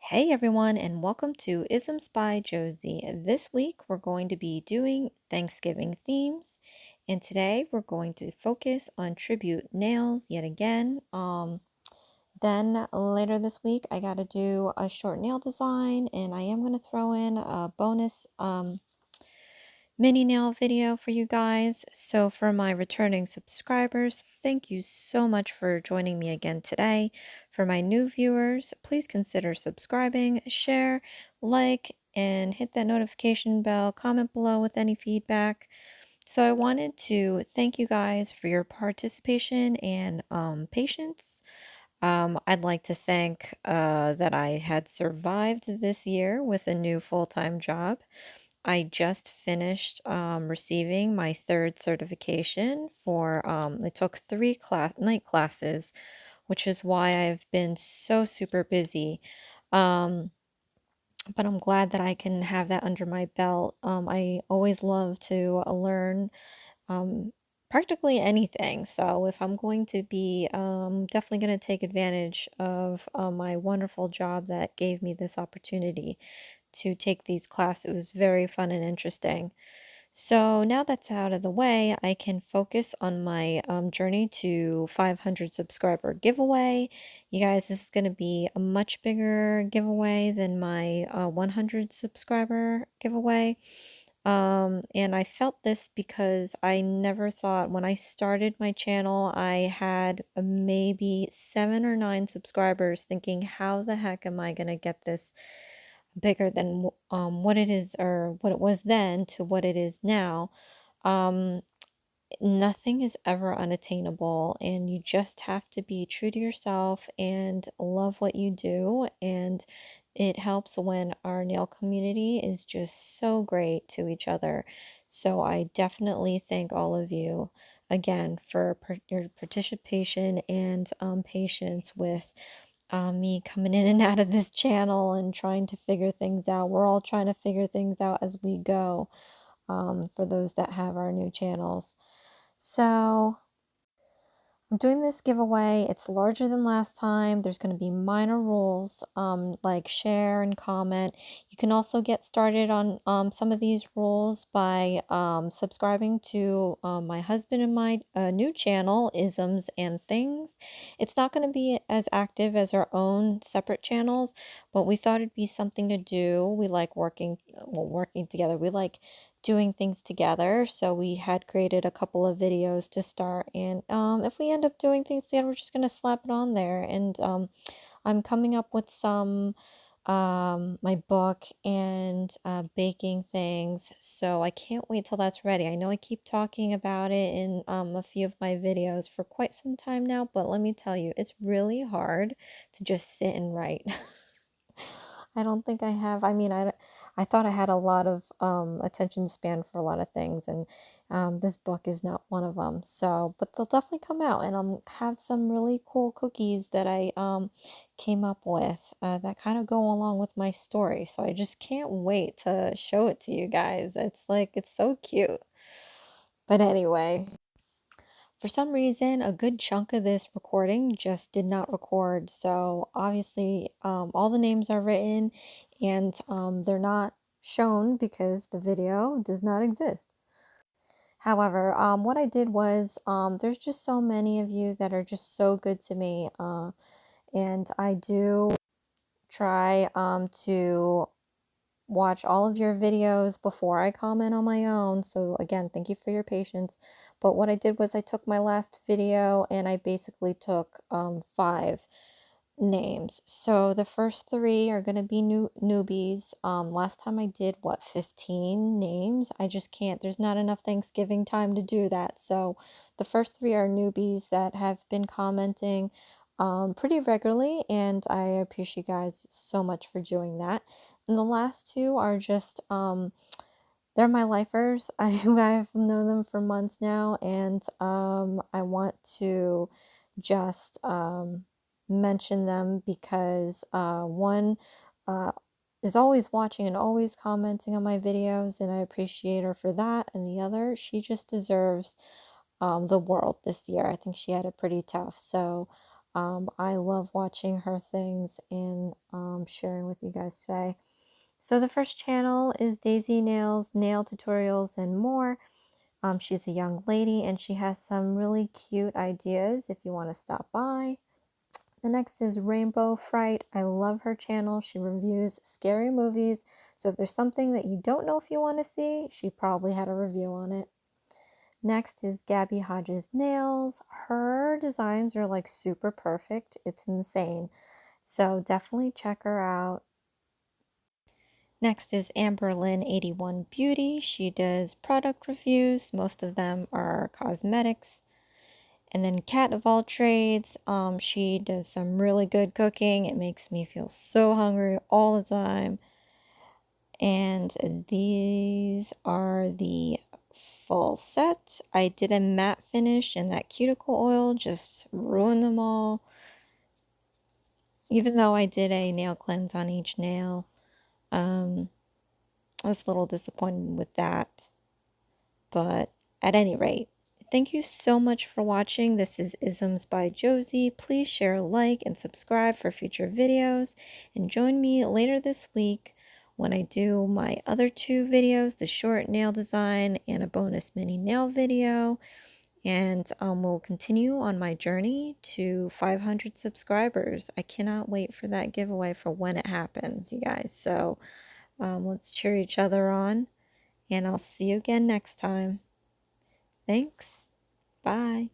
Hey everyone, and welcome to Isms by Josie. This week we're going to be doing Thanksgiving themes, and today we're going to focus on tribute nails yet again. Then later this week I got to do a short nail design, and I am going to throw in a bonus mini nail video for you guys. So for my returning subscribers, thank you so much for joining me again today. For my new viewers, please consider subscribing, share, like, and hit that notification bell, comment below with any feedback. So I wanted to thank you guys for your participation and patience. I'd like to thank that I had survived this year with a new full-time job. I just finished receiving my third certification for, I took three night classes, which is why I've been so super busy. Um, but I'm glad that I can have that under my belt. I always love to learn um, practically anything. So if I'm going to be definitely going to take advantage of my wonderful job that gave me this opportunity to take these classes. It was very fun and interesting. So now that's out of the way, I can focus on my journey to 500 subscriber giveaway. You guys, this is going to be a much bigger giveaway than my 100 subscriber giveaway. And I felt this because I never thought when I started my channel, I had maybe 7 or 9 subscribers thinking, how the heck am I going to get this bigger than what it is or what it was then to what it is now? Um, Nothing is ever unattainable, and you just have to be true to yourself and love what you do. And it helps when our nail community is just so great to each other. So I definitely thank all of you again for your participation and patience with me coming in and out of this channel and trying to figure things out. We're all trying to figure things out as we go, for those that have our new channels. So I'm doing this giveaway. It's larger than last time. There's going to be minor rules, like share and comment. You can also get started on some of these rules by subscribing to my husband and my new channel, Isms and Things. It's not going to be as active as our own separate channels, but we thought it'd be something to do. We like working together. We like doing things together. So we had created a couple of videos to start, and if we end up doing things together, we're just gonna slap it on there. And I'm coming up with some my book and baking things, so I can't wait till that's ready. I know I keep talking about it in a few of my videos for quite some time now, but let me tell you, it's really hard to just sit and write. I don't think I have. I mean, I thought I had a lot of attention span for a lot of things, and this book is not one of them. So, but they'll definitely come out, and I'll have some really cool cookies that I came up with that kind of go along with my story. So I just can't wait to show it to you guys. It's so cute. But anyway, for some reason, a good chunk of this recording just did not record. So obviously, all the names are written, and they're not shown because the video does not exist. However, what I did was, there's just so many of you that are just so good to me. And I do try to watch all of your videos before I comment on my own. So again, thank you for your patience. But what I did was I took my last video and I basically took 5 names. So the first 3 are going to be newbies. Last time I did, what, 15 names? I just can't. There's not enough Thanksgiving time to do that. So the first 3 are newbies that have been commenting pretty regularly, and I appreciate you guys so much for doing that. And the last 2 are just they're my lifers. I've known them for months now, and I want to just mention them because one uh, is always watching and always commenting on my videos, and I appreciate her for that. And the other, she just deserves the world this year. I think she had it pretty tough. So I love watching her things and sharing with you guys today. So the first channel is Daisy Nails, Nail Tutorials, and more. She's a young lady and she has some really cute ideas if you want to stop by. The next is Rainbow Fright. I love her channel. She reviews scary movies. So if there's something that you don't know if you want to see, she probably had a review on it. Next is Gabby Hodges Nails. Her designs are like super perfect. It's insane. So definitely check her out. Next is Amberlynn81 Beauty. She does product reviews. Most of them are cosmetics. And then Cat of All Trades, she does some really good cooking. It makes me feel so hungry all the time. And these are the full set. I did a matte finish and that cuticle oil just ruined them all. Even though I did a nail cleanse on each nail, I was a little disappointed with that. But at any rate, thank you so much for watching. This is Isms by Josie. Please share, like, and subscribe for future videos. And join me later this week when I do my other two videos, the short nail design and a bonus mini nail video. And we'll continue on my journey to 500 subscribers. I cannot wait for that giveaway for when it happens, you guys. So let's cheer each other on. And I'll see you again next time. Thanks. Bye.